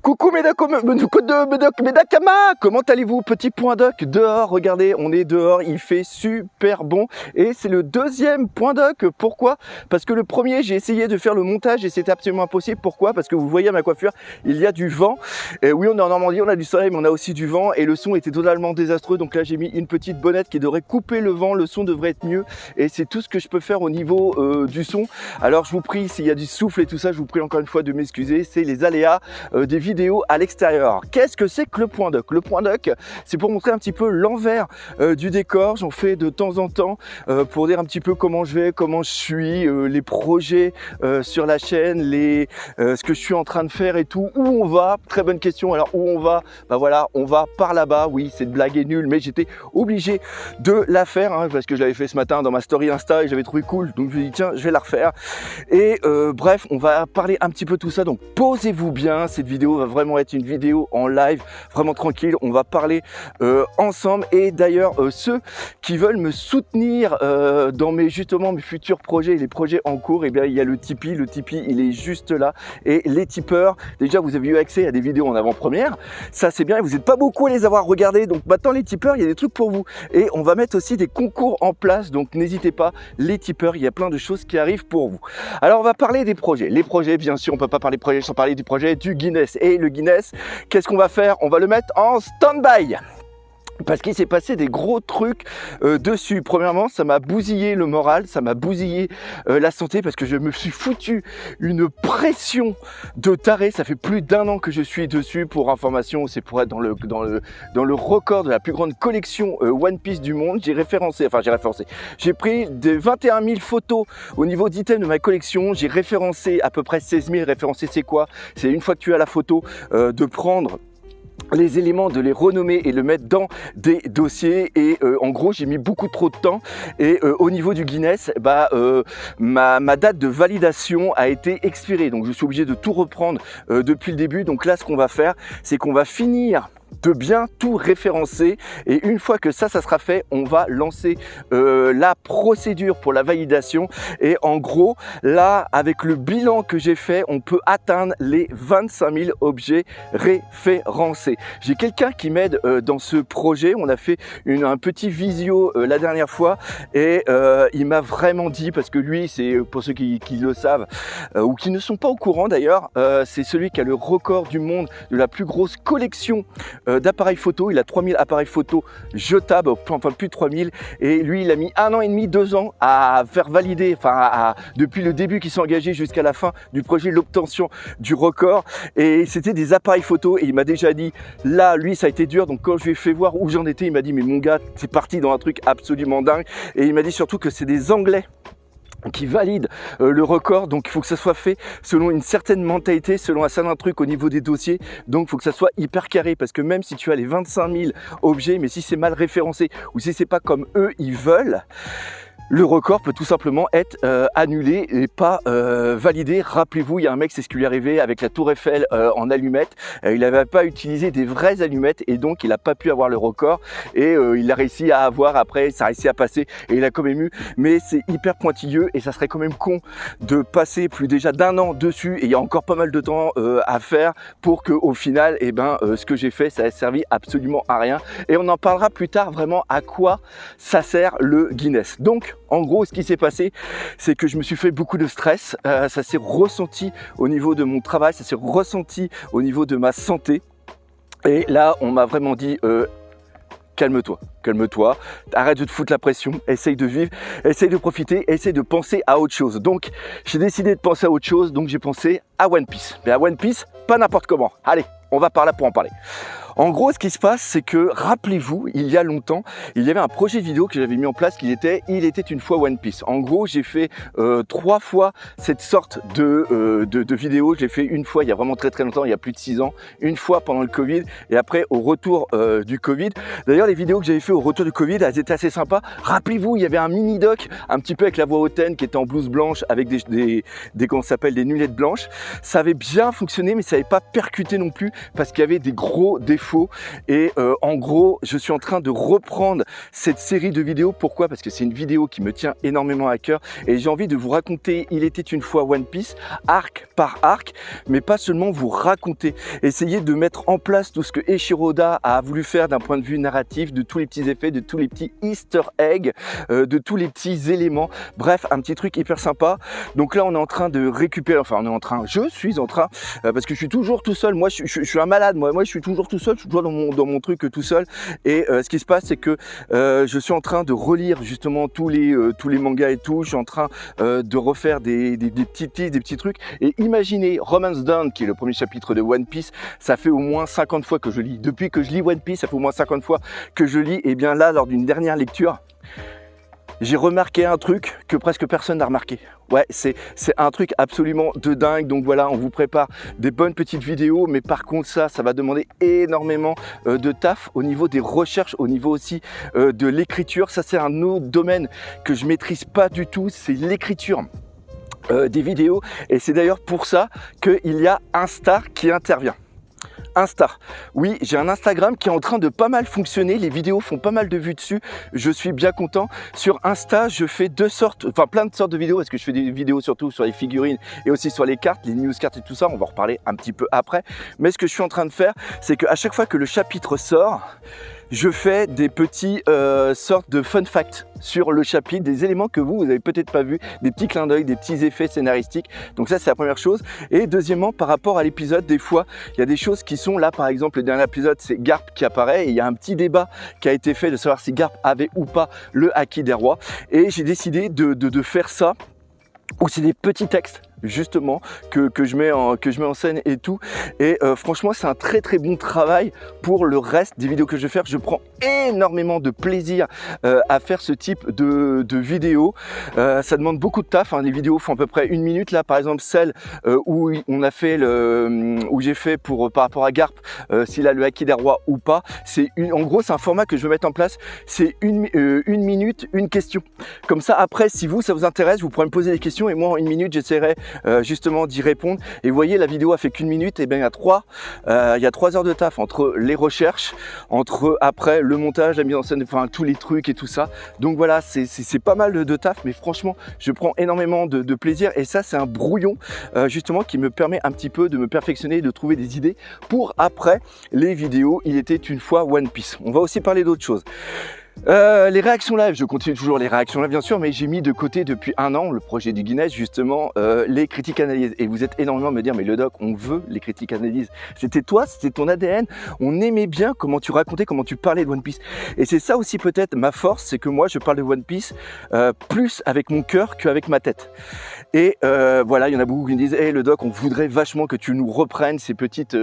Coucou Medakama, comment allez-vous? Petit point doc dehors, regardez, on est dehors, il fait super bon et c'est le deuxième point doc. Pourquoi? Parce que le premier, j'ai essayé de faire le montage et c'était absolument impossible. Pourquoi? Parce que vous voyez à ma coiffure, il y a du vent. Et oui, on est en Normandie, on a du soleil, mais on a aussi du vent et le son était totalement désastreux. Donc là, j'ai mis une petite bonnette qui devrait couper le vent, le son devrait être mieux et c'est tout ce que je peux faire au niveau du son. Alors je vous prie, s'il y a du souffle et tout ça, je vous prie encore une fois de m'excuser, c'est les aléas des vidéos à l'extérieur. Qu'est-ce que c'est que le point doc? Le point doc, c'est pour montrer un petit peu l'envers du décor. J'en fais de temps en temps pour dire un petit peu comment je vais, comment je suis, les projets sur la chaîne, ce que je suis en train de faire et tout. Où on va? Très bonne question. Alors où on va? Bah voilà, on va par là-bas. Oui, cette blague est nulle, mais j'étais obligé de la faire parce que je l'avais fait ce matin dans ma story Insta et j'avais trouvé cool. Donc je me suis dit tiens, je vais la refaire. Et bref, on va parler un petit peu de tout ça. Donc posez-vous bien. Cette vidéo va vraiment être une vidéo en live, vraiment tranquille. On va parler ensemble. Et d'ailleurs, ceux qui veulent me soutenir dans mes futurs projets et les projets en cours, et bien il y a le Tipeee. Le Tipeee, il est juste là. Et les tipeurs, déjà vous avez eu accès à des vidéos en avant-première. Ça c'est bien. Vous n'êtes pas beaucoup à les avoir regardées. Donc maintenant les tipeurs, il y a des trucs pour vous. Et on va mettre aussi des concours en place. Donc n'hésitez pas, les tipeurs, il y a plein de choses qui arrivent pour vous. Alors on va parler des projets. Les projets, bien sûr, on peut pas parler de projets sans parler du projet du Guinness. Et le Guinness, qu'est-ce qu'on va faire? On va le mettre en stand-by. Parce qu'il s'est passé des gros trucs dessus. Premièrement, ça m'a bousillé le moral, ça m'a bousillé la santé parce que je me suis foutu une pression de taré. Ça fait plus d'1 an que je suis dessus. Pour information, c'est pour être dans le record de la plus grande collection One Piece du monde. J'ai pris des 21 000 photos au niveau d'items de ma collection. J'ai référencé à peu près 16 000. Référencé, c'est quoi? C'est une fois que tu as la photo, de prendre les éléments, de les renommer et le mettre dans des dossiers. Et en gros j'ai mis beaucoup trop de temps et au niveau du Guinness, ma date de validation a été expirée, donc je suis obligé de tout reprendre depuis le début. Donc là ce qu'on va faire, c'est qu'on va finir de bien tout référencer et une fois que ça sera fait, on va lancer la procédure pour la validation. Et en gros là, avec le bilan que j'ai fait, on peut atteindre les 25 000 objets référencés. J'ai quelqu'un qui m'aide dans ce projet. On a fait un petit visio la dernière fois et il m'a vraiment dit, parce que lui, c'est pour ceux qui le savent ou qui ne sont pas au courant d'ailleurs, c'est celui qui a le record du monde de la plus grosse collection d'appareils photo. Il a 3000 appareils photo jetables, enfin plus de 3000, et lui il a mis 1 an et demi, 2 ans à faire valider, depuis le début qu'il s'est engagé jusqu'à la fin du projet, l'obtention du record. Et c'était des appareils photo et il m'a déjà dit là, lui ça a été dur. Donc quand je lui ai fait voir où j'en étais, il m'a dit mais mon gars, c'est parti dans un truc absolument dingue. Et il m'a dit surtout que c'est des Anglais qui valide le record, donc il faut que ça soit fait selon une certaine mentalité, selon un certain truc au niveau des dossiers. Donc il faut que ça soit hyper carré, parce que même si tu as les 25 000 objets, mais si c'est mal référencé ou si c'est pas comme eux ils veulent, le record peut tout simplement être annulé et pas validé. Rappelez-vous, il y a un mec, c'est ce qui lui est arrivé avec la Tour Eiffel en allumettes. Il n'avait pas utilisé des vraies allumettes et donc il n'a pas pu avoir le record. Et il a réussi à avoir après, ça a réussi à passer et il a quand même eu. Mais c'est hyper pointilleux et ça serait quand même con de passer plus déjà d'1 an dessus. Et il y a encore pas mal de temps à faire pour que au final, ce que j'ai fait, ça ait servi absolument à rien. Et on en parlera plus tard vraiment à quoi ça sert le Guinness. Donc en gros, ce qui s'est passé, c'est que je me suis fait beaucoup de stress. Ça s'est ressenti au niveau de mon travail, ça s'est ressenti au niveau de ma santé. Et là, on m'a vraiment dit calme-toi, calme-toi, arrête de te foutre la pression, essaye de vivre, essaye de profiter, essaye de penser à autre chose. Donc, j'ai décidé de penser à autre chose, donc j'ai pensé à One Piece. Mais à One Piece, pas n'importe comment. Allez, on va par là pour en parler. En gros, ce qui se passe, c'est que, rappelez-vous, il y a longtemps, il y avait un projet vidéo que j'avais mis en place Il était une fois One Piece. En gros, j'ai fait 3 fois cette sorte de vidéo. J'ai fait une fois il y a vraiment très longtemps, il y a plus de 6 ans, une fois pendant le Covid et après au retour du Covid. D'ailleurs, les vidéos que j'avais fait au retour du Covid, elles étaient assez sympas. Rappelez-vous, il y avait un mini doc, un petit peu avec la voix hautaine qui était en blouse blanche avec des comment ça s'appelle, des nulettes blanches. Ça avait bien fonctionné, mais ça n'avait pas percuté non plus. parce qu'il y avait des gros défauts et en gros je suis en train de reprendre cette série de vidéos. Pourquoi? Parce que c'est une vidéo qui me tient énormément à cœur et j'ai envie de vous raconter Il était une fois One Piece, arc par arc, mais pas seulement vous raconter, essayer de mettre en place tout ce que Eiichiro Oda a voulu faire d'un point de vue narratif, de tous les petits effets, de tous les petits easter eggs, de tous les petits éléments, bref un petit truc hyper sympa. Donc là on est en train de récupérer, enfin je suis en train, parce que je suis toujours tout seul, moi je suis un malade, moi je suis toujours tout seul, je suis toujours dans mon truc tout seul et ce qui se passe c'est que je suis en train de relire justement tous les mangas et tout, je suis en train de refaire des petits trucs et imaginez Romance Dawn qui est le premier chapitre de One Piece, ça fait au moins 50 fois que je lis, depuis que je lis One Piece ça fait au moins 50 fois que je lis et bien là lors d'une dernière lecture j'ai remarqué un truc que presque personne n'a remarqué. Ouais, c'est un truc absolument de dingue. Donc voilà, on vous prépare des bonnes petites vidéos, mais par contre ça va demander énormément de taf au niveau des recherches, au niveau aussi de l'écriture. Ça c'est un autre domaine que je maîtrise pas du tout, c'est l'écriture des vidéos. Et c'est d'ailleurs pour ça qu'il y a Insta qui intervient. Insta. Oui, j'ai un Instagram qui est en train de pas mal fonctionner, les vidéos font pas mal de vues dessus, je suis bien content. Sur Insta, je fais plein de sortes de vidéos, parce que je fais des vidéos surtout sur les figurines et aussi sur les cartes, les news cartes et tout ça, on va en reparler un petit peu après. Mais ce que je suis en train de faire, c'est qu'à chaque fois que le chapitre sort, je fais des petits sortes de fun facts sur le chapitre, des éléments que vous avez peut-être pas vu, des petits clins d'œil, des petits effets scénaristiques. Donc ça c'est la première chose. Et deuxièmement, par rapport à l'épisode, des fois il y a des choses qui sont là, par exemple le dernier épisode c'est Garp qui apparaît et il y a un petit débat qui a été fait de savoir si Garp avait ou pas le haki des rois. Et j'ai décidé de faire ça, où c'est des petits textes justement que je mets en scène et tout et franchement c'est un très bon travail pour le reste des vidéos que je vais faire. Je prends énormément de plaisir à faire ce type de vidéos. Ça demande beaucoup de taf, hein. Les vidéos font à peu près 1 minute là, par exemple celle où on a fait où j'ai fait par rapport à Garp s'il a le haki des rois ou pas. En gros c'est un format que je veux mettre en place, c'est une minute une question, comme ça après si ça vous intéresse vous pourrez me poser des questions et moi en 1 minute j'essaierai justement d'y répondre. Et vous voyez la vidéo a fait qu'1 minute, et bien il y a 3 heures de taf entre les recherches, entre après le montage, la mise en scène, enfin tous les trucs et tout ça. Donc voilà, c'est pas mal de taf, mais franchement je prends énormément de plaisir et ça c'est un brouillon justement qui me permet un petit peu de me perfectionner, de trouver des idées pour après les vidéos Il était une fois One Piece. On va aussi parler d'autres choses. Les réactions live, je continue toujours les réactions live bien sûr, mais j'ai mis de côté depuis 1 an le projet du Guinness justement les critiques analyses. Et vous êtes énormément à me dire mais le doc, on veut les critiques analyses. C'était toi, c'était ton ADN, on aimait bien comment tu racontais, comment tu parlais de One Piece. Et c'est ça aussi peut-être ma force, c'est que moi je parle de One Piece plus avec mon cœur qu'avec ma tête. Et voilà, il y en a beaucoup qui me disent hey, le doc, on voudrait vachement que tu nous reprennes ces petites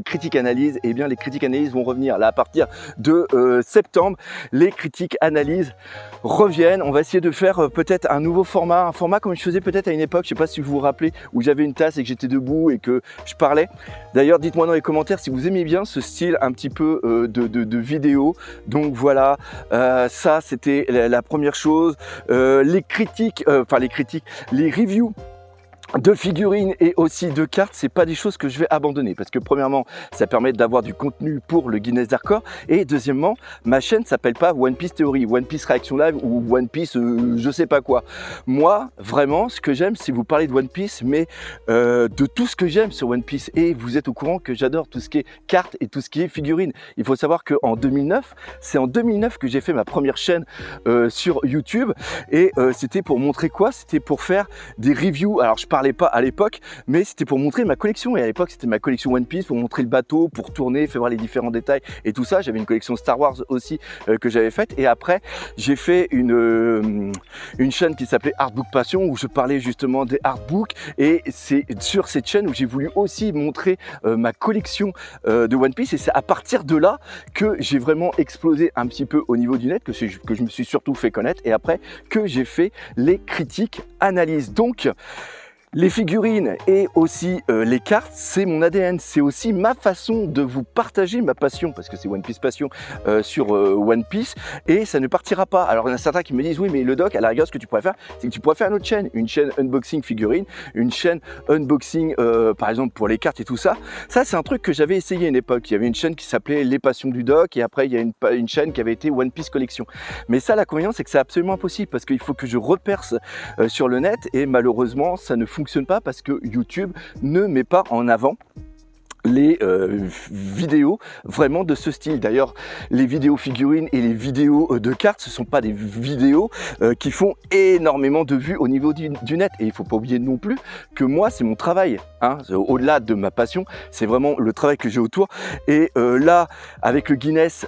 critiques analyses. Et bien les critiques analyses vont revenir là à partir de septembre. Les critiques analyses reviennent. On va essayer de faire peut-être un nouveau format, un format comme je faisais peut-être à une époque, je sais pas si vous vous rappelez, où j'avais une tasse et que j'étais debout et que je parlais. D'ailleurs, dites-moi dans les commentaires si vous aimez bien ce style un petit peu de vidéo. Donc voilà, ça c'était la première chose. Les critiques, les reviews de figurines et aussi de cartes, c'est pas des choses que je vais abandonner parce que premièrement ça permet d'avoir du contenu pour le Guinness des records et deuxièmement ma chaîne s'appelle pas One Piece Theory, One Piece Réaction Live ou One Piece je sais pas quoi. Moi vraiment ce que j'aime c'est vous parler de One Piece mais de tout ce que j'aime sur One Piece et vous êtes au courant que j'adore tout ce qui est cartes et tout ce qui est figurines. Il faut savoir qu'en 2009, c'est en 2009 que j'ai fait ma première chaîne sur YouTube et c'était pour montrer quoi? C'était pour faire des reviews. Alors je parlais pas à l'époque, mais c'était pour montrer ma collection. Et à l'époque, c'était ma collection One Piece, pour montrer le bateau, pour tourner, faire voir les différents détails et tout ça. J'avais une collection Star Wars aussi que j'avais faite. Et après, j'ai fait une chaîne qui s'appelait Artbook Passion, où je parlais justement des artbooks. Et c'est sur cette chaîne où j'ai voulu aussi montrer ma collection de One Piece. Et c'est à partir de là que j'ai vraiment explosé un petit peu au niveau du net, que je me suis surtout fait connaître. Et après, que j'ai fait les critiques analyses. Donc, Les figurines et aussi les cartes, c'est mon ADN, c'est aussi ma façon de vous partager ma passion, parce que c'est One Piece Passion sur One Piece, et ça ne partira pas. Alors il y en a certains qui me disent oui mais le doc, à la rigueur ce que tu pourrais faire, c'est que tu pourrais faire une autre chaîne, une chaîne unboxing figurines, une chaîne unboxing par exemple pour les cartes et tout ça. Ça c'est un truc que j'avais essayé à une époque, il y avait une chaîne qui s'appelait Les Passions du Doc, et après il y a une chaîne qui avait été One Piece Collection. Mais ça l'inconvénient c'est que c'est absolument impossible, parce qu'il faut que je reperce sur le net, et malheureusement ça ne fonctionne pas parce que YouTube ne met pas en avant les vidéos vraiment de ce style. D'ailleurs, les vidéos figurines et les vidéos de cartes, ce ne sont pas des vidéos qui font énormément de vues au niveau du net. Et il ne faut pas oublier non plus que moi, c'est mon travail. Hein. Au-delà de ma passion, c'est vraiment le travail que j'ai autour. Et là, avec le Guinness,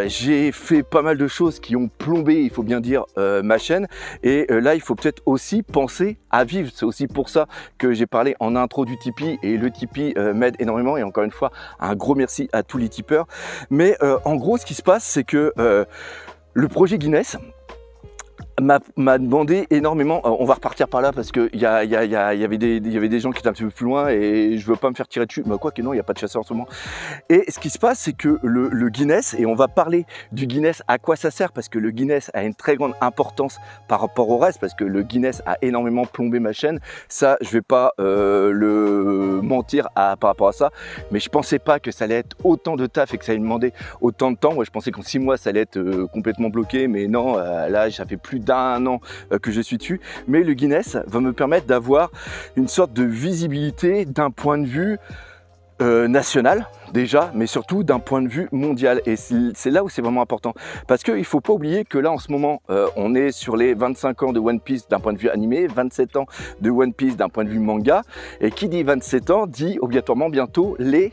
j'ai fait pas mal de choses qui ont plombé, il faut bien dire, ma chaîne. Et là, il faut peut-être aussi penser à vivre. C'est aussi pour ça que j'ai parlé en intro du Tipeee. Et le Tipeee m'aide énormément. Et encore une fois, un gros merci à tous les tipeurs. Mais en gros, ce qui se passe, c'est que le projet Guinness m'a demandé énormément. On va repartir par là parce que il y avait des gens qui étaient un petit peu plus loin et je veux pas me faire tirer dessus. Bah quoi que non, il n'y a pas de chasseurs en ce moment. Et ce qui se passe, c'est que le Guinness, et on va parler du Guinness, à quoi ça sert, parce que le Guinness a une très grande importance par rapport au reste, parce que le Guinness a énormément plombé ma chaîne. Ça, je vais pas le mentir par rapport à ça, mais je pensais pas que ça allait être autant de taf et que ça allait demander autant de temps. Moi, je pensais qu'en 6 mois, ça allait être complètement bloqué, mais non, là, ça fait plus d'1 an que je suis dessus. Mais le Guinness va me permettre d'avoir une sorte de visibilité d'un point de vue national déjà, mais surtout d'un point de vue mondial. Et c'est là où c'est vraiment important, parce qu'il ne faut pas oublier que là en ce moment on est sur les 25 ans de One Piece d'un point de vue animé, 27 ans de One Piece d'un point de vue manga, et qui dit 27 ans dit obligatoirement bientôt les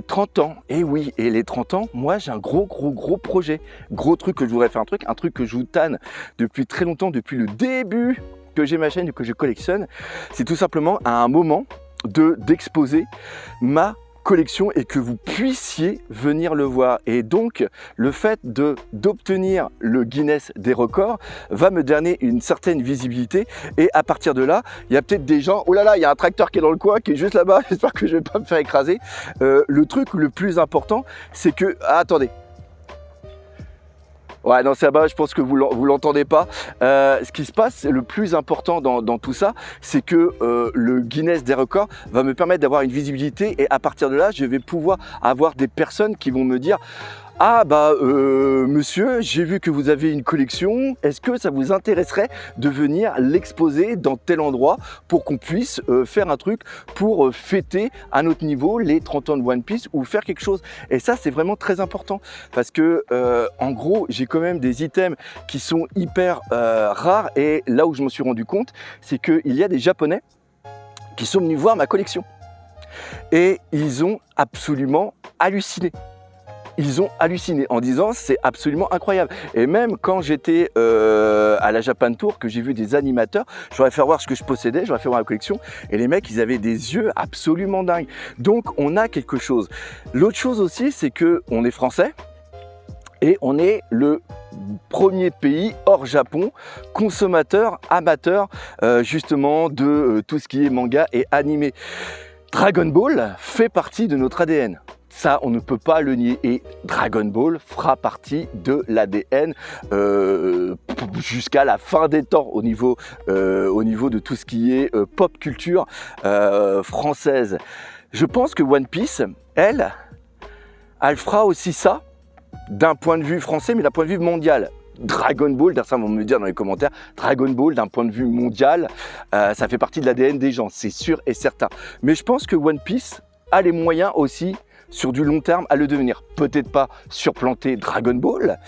30 ans. Et oui, et les 30 ans, moi j'ai un gros projet, gros truc que je voudrais faire, un truc que je vous tanne depuis très longtemps, depuis le début que j'ai ma chaîne et que je collectionne. C'est tout simplement à un moment d'exposer ma collection et que vous puissiez venir le voir. Et donc le fait d'obtenir le Guinness des records va me donner une certaine visibilité, et à partir de là il y a peut-être des gens, oh là là, il y a un tracteur qui est dans le coin, qui est juste là-bas, j'espère que je vais pas me faire écraser. Le truc le plus important, c'est que attendez. Ouais, non, c'est là-bas, je pense que vous l'entendez pas. Ce qui se passe, le plus important dans tout ça, c'est que le Guinness des records va me permettre d'avoir une visibilité, et à partir de là, je vais pouvoir avoir des personnes qui vont me dire: ah bah monsieur, j'ai vu que vous avez une collection, est-ce que ça vous intéresserait de venir l'exposer dans tel endroit pour qu'on puisse faire un truc pour fêter à notre niveau les 30 ans de One Piece, ou faire quelque chose. Et ça c'est vraiment très important, parce que en gros j'ai quand même des items qui sont hyper rares, et là où je me suis rendu compte, c'est qu'il y a des Japonais qui sont venus voir ma collection et ils ont absolument halluciné. Ils ont halluciné en disant c'est absolument incroyable. Et même quand j'étais à la Japan Tour, que j'ai vu des animateurs, j'aurais fait voir ce que je possédais, j'aurais fait voir la collection, et les mecs ils avaient des yeux absolument dingues. Donc on a quelque chose. L'autre chose aussi, c'est que on est français et on est le premier pays hors Japon consommateur, amateur justement de tout ce qui est manga et animé. Dragon Ball fait partie de notre ADN. Ça, on ne peut pas le nier, et Dragon Ball fera partie de l'ADN jusqu'à la fin des temps au niveau de tout ce qui est pop culture française. Je pense que One Piece, elle fera aussi ça d'un point de vue français, mais d'un point de vue mondial. Dragon Ball, certains vont me dire dans les commentaires, Dragon Ball d'un point de vue mondial, ça fait partie de l'ADN des gens, c'est sûr et certain. Mais je pense que One Piece a les moyens aussi, sur du long terme, à le devenir. Peut-être pas surplanter Dragon Ball,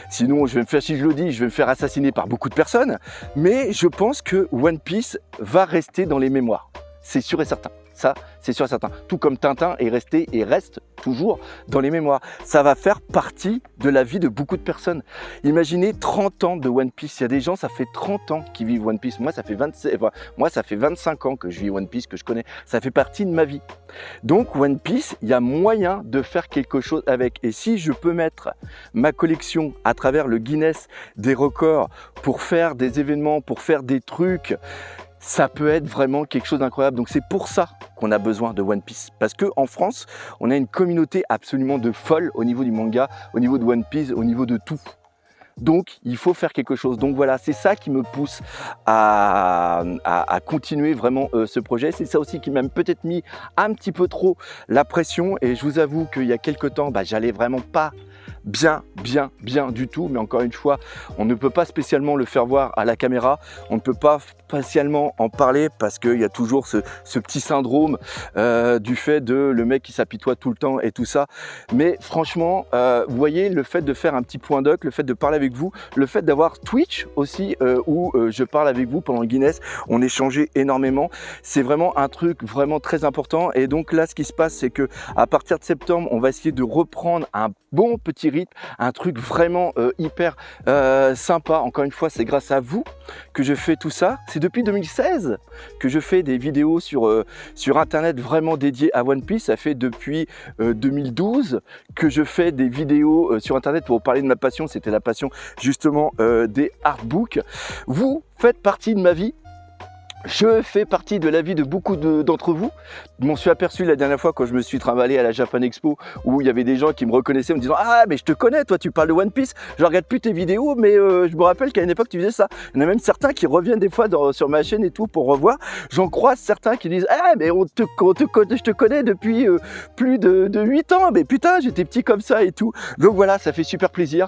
sinon je vais me faire, si je le dis, je vais me faire assassiner par beaucoup de personnes, mais je pense que One Piece va rester dans les mémoires, c'est sûr et certain. Ça, c'est sûr et certain. Tout comme Tintin est resté et reste toujours dans les mémoires. Ça va faire partie de la vie de beaucoup de personnes. Imaginez 30 ans de One Piece. Il y a des gens, ça fait 30 ans qu'ils vivent One Piece. Moi, ça fait 25 ans que je vis One Piece, que je connais. Ça fait partie de ma vie. Donc, One Piece, il y a moyen de faire quelque chose avec. Et si je peux mettre ma collection à travers le Guinness des records pour faire des événements, pour faire des trucs, ça peut être vraiment quelque chose d'incroyable. Donc c'est pour ça qu'on a besoin de One Piece. Parce qu'en France, on a une communauté absolument de folle au niveau du manga, au niveau de One Piece, au niveau de tout. Donc, il faut faire quelque chose. Donc voilà, c'est ça qui me pousse à continuer vraiment ce projet. C'est ça aussi qui m'a peut-être mis un petit peu trop la pression. Et je vous avoue qu'il y a quelques temps, j'allais vraiment pas bien du tout. Mais encore une fois, on ne peut pas spécialement le faire voir à la caméra. On ne peut pas spécialement en parler parce qu'il y a toujours ce petit syndrome du fait de le mec qui s'apitoie tout le temps et tout ça. Mais franchement, vous voyez, le fait de faire un petit point doc, le fait de parler avec vous, le fait d'avoir Twitch aussi où je parle avec vous pendant le Guinness, on échangeait énormément. C'est vraiment un truc vraiment très important. Et donc là, ce qui se passe, c'est que à partir de septembre, on va essayer de reprendre un bon petit rythme, un truc vraiment hyper sympa. Encore une fois, c'est grâce à vous que je fais tout ça. C'est depuis 2016 que je fais des vidéos sur internet vraiment dédiées à One Piece. Ça fait depuis 2012 que je fais des vidéos sur internet pour vous parler de ma passion. C'était la passion justement des artbooks. Vous faites partie de ma vie. Je fais partie de la vie de beaucoup d'entre vous. Je m'en suis aperçu la dernière fois quand je me suis trimballé à la Japan Expo où il y avait des gens qui me reconnaissaient en me disant « Ah, mais je te connais, toi tu parles de One Piece, je regarde plus tes vidéos, mais je me rappelle qu'à une époque tu faisais ça. » Il y en a même certains qui reviennent des fois sur ma chaîne et tout pour revoir. J'en croise certains qui disent « Ah, mais je te connais depuis plus de 8 ans, mais putain, j'étais petit comme ça et tout. » Donc voilà, ça fait super plaisir.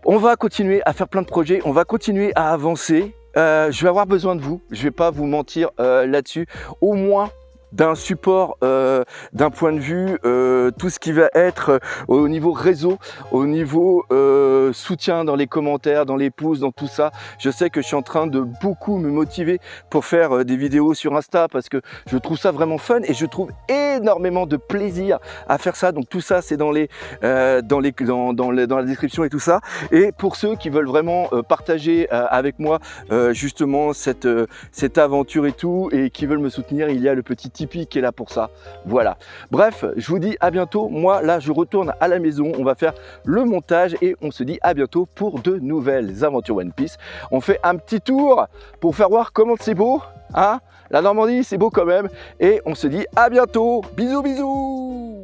On va continuer à faire plein de projets, on va continuer à avancer. Je vais avoir besoin de vous, je vais pas vous mentir là-dessus, au moins d'un support, d'un point de vue, tout ce qui va être au niveau réseau, au niveau soutien dans les commentaires, dans les pouces, dans tout ça. Je sais que je suis en train de beaucoup me motiver pour faire des vidéos sur Insta parce que je trouve ça vraiment fun et je trouve énormément de plaisir à faire ça. Donc tout ça, c'est dans la description et tout ça. Et pour ceux qui veulent vraiment partager avec moi justement cette aventure et tout et qui veulent me soutenir, il y a le petit Tipeee qui est là pour ça. Voilà. Bref, je vous dis à bientôt. Moi, là, je retourne à la maison. On va faire le montage et on se dit à bientôt pour de nouvelles aventures One Piece. On fait un petit tour pour faire voir comment c'est beau. Hein, la Normandie, c'est beau quand même. Et on se dit à bientôt. Bisous, bisous.